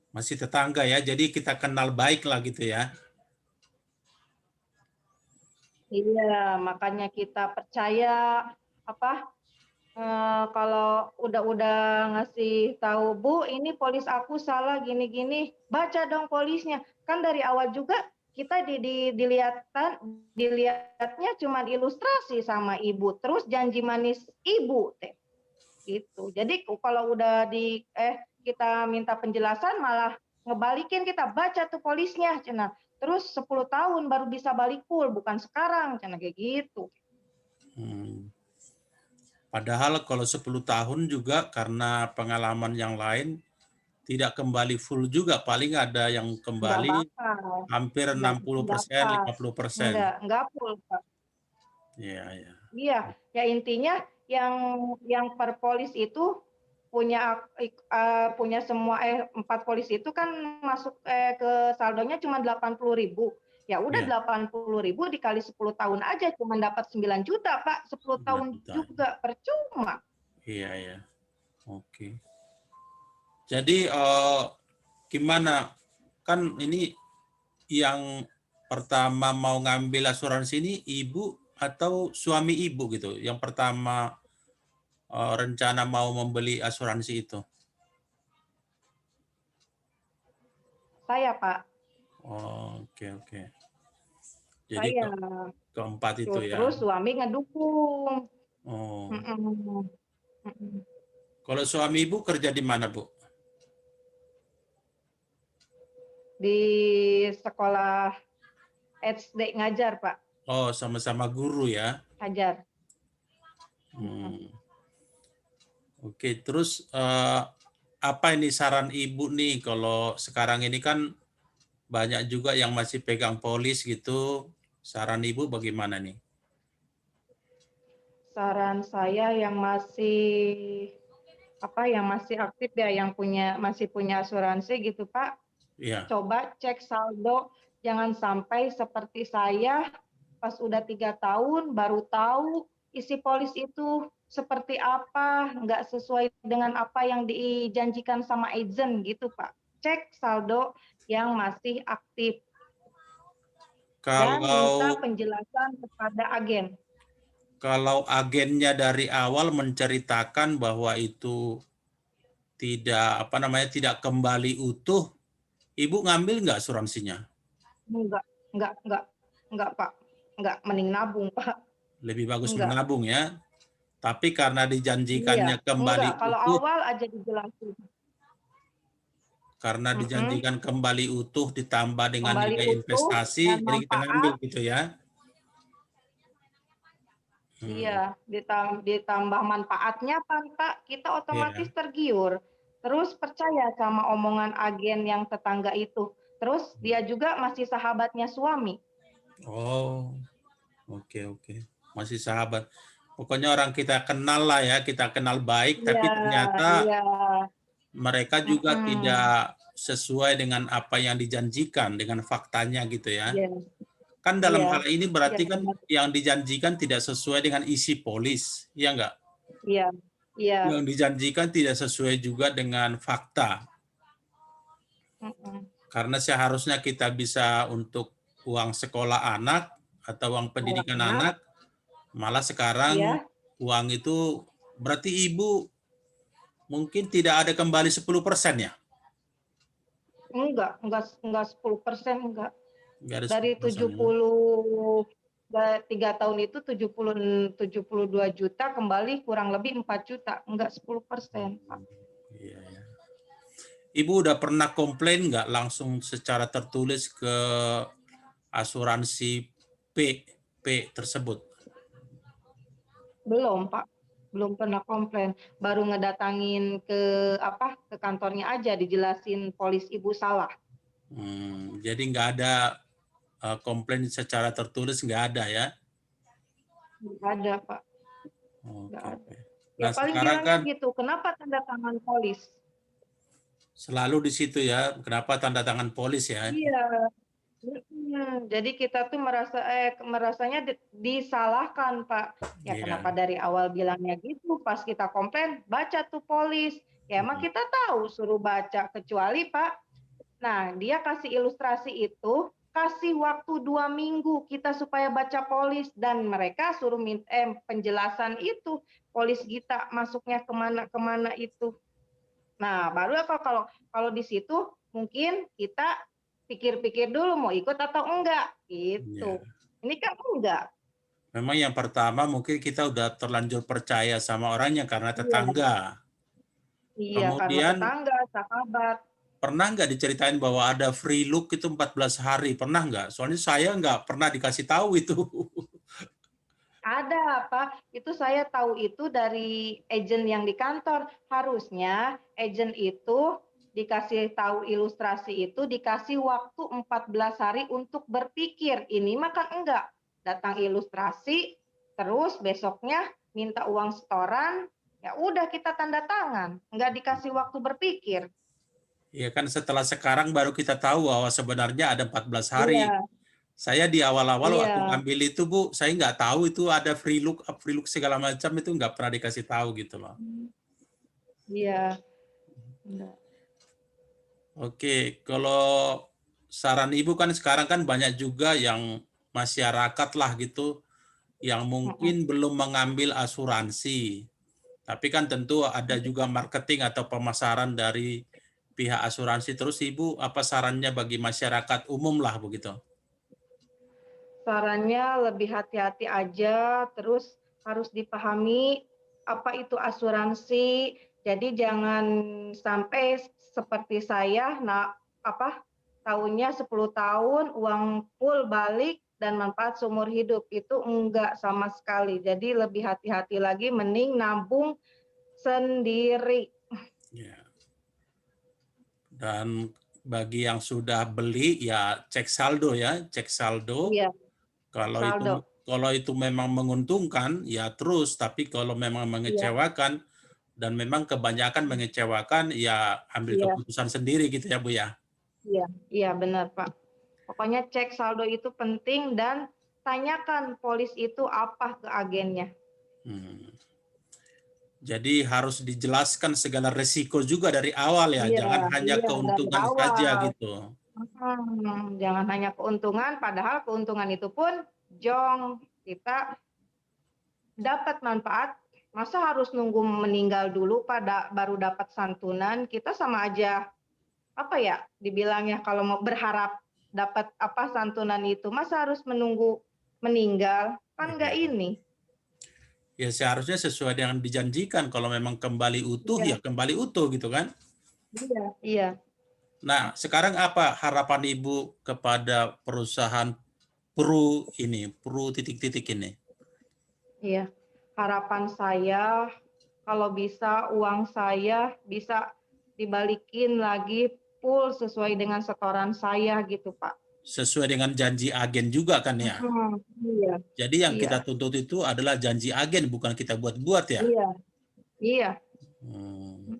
Masih tetangga ya, jadi kita kenal baik lah gitu ya. Iya, makanya kita percaya apa kalau udah ngasih tahu, "Bu, ini polis aku salah gini-gini," baca dong polisnya. Kan dari awal juga kita dilihatnya cuman ilustrasi sama ibu, terus janji manis ibu teh, gitu. Jadi kalau udah kita minta penjelasan malah ngebalikin kita, "Baca tuh polisnya," cenah. Terus 10 tahun baru bisa balikul, bukan sekarang, cenah kayak gitu. Hmm. Padahal kalau 10 tahun juga karena pengalaman yang lain tidak kembali full juga, paling ada yang Nggak kembali bakal, hampir nggak 60%, pas, 50%. nggak full, Kak. Iya, iya. Iya, ya intinya yang per polis itu punya semua 4 polis itu kan masuk ke saldonya cuma 80.000. Ya udah Iya, 80.000 dikali 10 tahun aja cuma dapat 9 juta, Pak. 10 9 tahun juta. juga percuma. Iya, iya. Oke. Jadi gimana? Kan ini yang pertama mau ngambil asuransi ini ibu atau suami ibu gitu? Yang pertama rencana mau membeli asuransi itu. Saya, Pak. Oh, oke, oke. Jadi Saya. keempat itu ya. Terus suami ngedukung. Oh. Mhm, mhm. Kalau suami ibu kerja di mana, Bu? Di sekolah SD ngajar, Pak. Oh, sama-sama guru ya. Ngajar. Mhm. Hmm. Oke, terus apa ini saran ibu nih kalau sekarang ini kan banyak juga yang masih pegang polis gitu. Saran ibu bagaimana nih? Saran saya yang masih aktif ya, yang masih punya asuransi gitu, Pak, Iya. coba cek saldo, jangan sampai seperti saya pas udah 3 tahun baru tahu isi polis itu seperti apa, nggak sesuai dengan apa yang dijanjikan sama agent gitu, Pak. Cek saldo yang masih aktif dan minta Kalau penjelasan kepada agen. kalau agennya dari awal menceritakan bahwa itu tidak apa namanya tidak kembali utuh, ibu ngambil nggak asuransinya? Enggak enggak enggak enggak, Pak. Enggak, mending nabung, Pak. Lebih bagus Enggak. menabung ya. Tapi karena Iya, dijanjikannya kembali enggak, kalau utuh, awal aja dijelasin. karena Mhm, dijanjikan kembali utuh ditambah dengan kembali nilai utuh investasi, dan jadi kita ngambil manfaat, gitu ya. Hmm, iya, ditambah manfaatnya kan, Pak, kita otomatis iya. tergiur. Terus percaya sama omongan agen yang tetangga itu. Terus dia juga masih sahabatnya suami. Oh, oke, oke. Masih sahabat. Pokoknya orang kita kenal lah ya, kita kenal baik, Iya, tapi ternyata iya, mereka juga mhm, tidak sesuai dengan apa yang dijanjikan, dengan faktanya gitu ya. iya, Kan dalam iya, hal ini iya berarti kan benar, yang dijanjikan tidak sesuai dengan isi polis, ya enggak? iya, iya, Yang dijanjikan tidak sesuai juga dengan fakta. mhm, Karena seharusnya kita bisa untuk uang sekolah anak atau uang sekolah pendidikan anak, anak, malah sekarang iya. uang itu berarti ibu mungkin tidak ada kembali 10% ya? Enggak 10%, enggak. Nggak ada Dari 10% tujuh ya? puluh 3 tahun itu 72 juta kembali kurang lebih 4 juta, enggak 10%, Pak. Iya, iya. Ibu udah pernah komplain nggak langsung secara tertulis ke asuransi P P tersebut? Belum, Pak, belum pernah komplain, baru ngedatangin ke kantornya aja dijelasin polis ibu salah. Jadi nggak ada komplain secara tertulis nggak ada ya? Nggak ada, Pak, nggak Oke, ada. oke. Ya Nah paling sekarang bilangnya kan gitu, "Kenapa tanda tangan polis?" selalu di situ ya, kenapa tanda tangan polis ya? Iya. Jadi kita tuh merasanya disalahkan, Pak. Ya kenapa Iya. dari awal bilangnya gitu, pas kita komplain, baca tuh polis. Ya emang Hmm. kita tahu suruh baca, kecuali Pak, Nah, dia kasih ilustrasi itu, kasih waktu 2 minggu kita supaya baca polis dan mereka suruh penjelasan itu, polis kita masuknya kemana-kemana itu. Nah, baru apa kalau kalau di situ mungkin kita pikir-pikir dulu mau ikut atau enggak, Ya. gitu. Ini kan enggak. Memang yang pertama mungkin kita udah terlanjur percaya sama orangnya karena Iya, tetangga. iya, karena Kemudian tetangga, sahabat. pernah nggak diceritain bahwa ada free look itu 14 hari? Pernah nggak? Soalnya saya nggak pernah dikasih tahu itu. Ada, Pak. Itu saya tahu itu dari agen yang di kantor. Harusnya agen itu dikasih tahu ilustrasi itu dikasih waktu 14 hari untuk berpikir. Ini mah kan enggak. Datang ilustrasi, terus besoknya minta uang setoran, ya udah kita tanda tangan. Enggak dikasih waktu berpikir. Ya kan setelah sekarang baru kita tahu bahwa sebenarnya ada 14 hari. Iya, Saya di awal-awal waktu iya, ngambil itu Bu, saya nggak tahu itu ada free look segala macam itu nggak pernah dikasih tahu gitu loh. iya. Enggak. Oke, kalau saran Ibu kan sekarang kan banyak juga yang masyarakat lah gitu yang Mm-mm. mungkin belum mengambil asuransi. Tapi kan tentu ada juga marketing atau pemasaran dari pihak asuransi. Terus Ibu apa sarannya bagi masyarakat umum lah begitu? Sarannya lebih hati-hati aja, terus harus dipahami apa itu asuransi. Jadi jangan sampai seperti saya, nah apa tahunnya 10 tahun uang full balik dan manfaat seumur hidup itu enggak sama sekali. Jadi lebih hati-hati lagi, mending nabung sendiri. Ya. Dan bagi yang sudah beli ya cek saldo ya, cek saldo. Iya, cek Kalau itu saldo. kalau itu memang menguntungkan ya terus, tapi kalau memang Iya, mengecewakan dan memang kebanyakan mengecewakan ya ambil iya, keputusan sendiri gitu ya Bu ya. iya, iya benar Pak. Pokoknya cek saldo itu penting dan tanyakan polis itu apa ke agennya. Hmm. Jadi harus dijelaskan segala resiko juga dari awal ya, Iya, jangan hanya iya dari keuntungan saja awal. gitu. Jangan hanya keuntungan, padahal keuntungan itu pun jong. Kita dapat manfaat, masa harus nunggu meninggal dulu pada baru dapat santunan? Kita sama aja, apa ya, dibilangnya kalau mau berharap dapat apa santunan itu, masa harus menunggu meninggal? Kan nggak Iya. ini. Ya seharusnya sesuai dengan dijanjikan, kalau memang kembali utuh Iya, ya kembali utuh gitu kan. iya, iya. Nah, sekarang apa harapan Ibu kepada perusahaan Pru ini, Pru titik-titik ini? Iya, harapan saya kalau bisa uang saya bisa dibalikin lagi full sesuai dengan setoran saya gitu, Pak. Sesuai dengan janji agen juga kan ya. Iya, Jadi yang iya, kita tuntut itu adalah janji agen, bukan kita buat-buat ya. iya, iya. Hmm.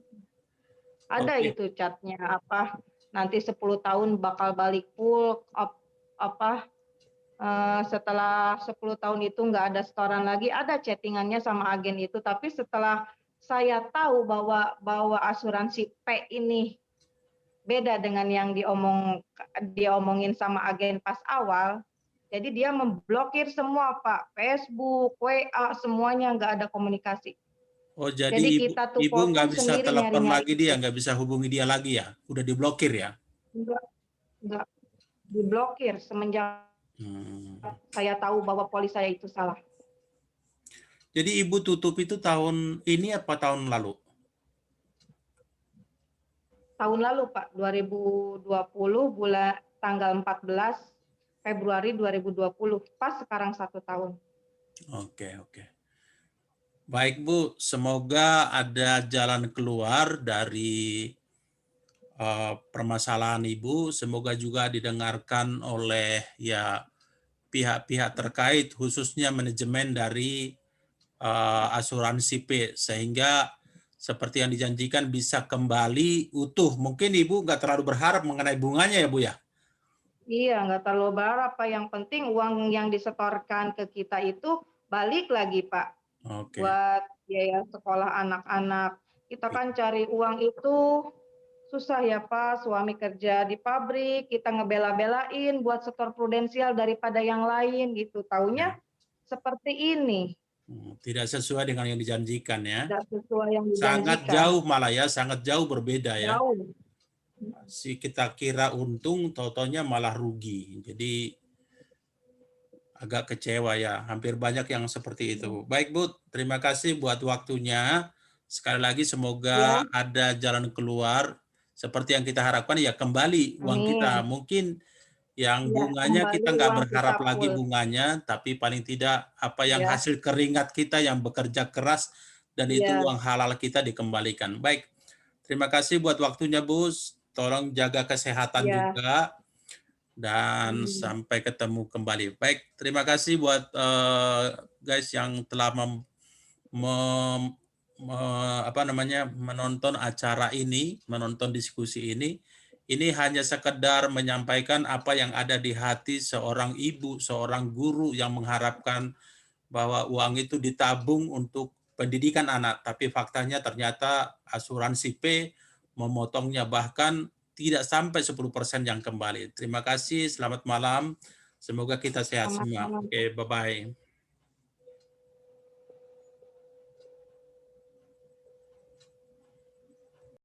Ada Oke. itu catnya apa, nanti 10 tahun bakal balik full, apa, setelah 10 tahun itu nggak ada setoran lagi, ada chatting-annya sama agen itu. Tapi setelah saya tahu bahwa bahwa asuransi P ini beda dengan yang diomongin sama agen pas awal, jadi dia memblokir semua, Pak. Facebook, WA, semuanya nggak ada komunikasi. Oh jadi Jadi ibu kita tuh ibu nggak korban bisa sendiri telepon nyari-nyari lagi dia, itu. nggak bisa hubungi dia lagi ya? Udah diblokir ya? Enggak, enggak, diblokir semenjak Hmm. saya tahu bahwa polis saya itu salah. Jadi ibu tutup itu tahun ini apa tahun lalu? Tahun lalu, Pak, 2020 bulan tanggal 14 Februari 2020, pas sekarang 1 tahun. Oke, oke. Baik Bu, semoga ada jalan keluar dari permasalahan Ibu. Semoga juga didengarkan oleh ya pihak-pihak terkait, khususnya manajemen dari asuransi P, sehingga seperti yang dijanjikan bisa kembali utuh. Mungkin Ibu nggak terlalu berharap mengenai bunganya ya Bu ya? Iya, nggak terlalu berharap, Pak, yang penting uang yang disetorkan ke kita itu balik lagi, Pak, Oke. buat biaya sekolah anak-anak. Kita kan cari uang itu Susah ya Pak, suami kerja di pabrik, kita ngebela-belain buat setor prudensial daripada yang lain gitu. Taunya Ya. seperti ini, Tidak sesuai dengan yang dijanjikan ya. tidak sesuai yang Sangat dijanjikan. jauh malah ya, sangat jauh berbeda ya. Jauh. Si kita kira untung, tau-taunya malah rugi. Jadi agak kecewa ya, hampir banyak yang seperti itu. Baik Bu, terima kasih buat waktunya. Sekali lagi Ya, semoga ada jalan keluar seperti yang kita harapkan ya, kembali uang kita. amin. Mungkin yang Ya, bunganya kembali kita nggak uang kita berharap lagi full. bunganya, tapi paling tidak apa yang Ya, hasil keringat kita yang bekerja keras dan itu ya, uang halal kita dikembalikan. Baik, terima kasih buat waktunya Bu. Tolong jaga kesehatan ya. juga dan Amin. sampai ketemu kembali. Baik, terima kasih buat guys yang telah mem- apa namanya menonton acara ini, menonton diskusi ini. Ini hanya sekedar menyampaikan apa yang ada di hati seorang ibu, seorang guru yang mengharapkan bahwa uang itu ditabung untuk pendidikan anak, tapi faktanya ternyata asuransi P memotongnya bahkan tidak sampai 10% yang kembali. Terima kasih, selamat malam. Semoga kita sehat Selamat semua. malam. Oke, bye-bye.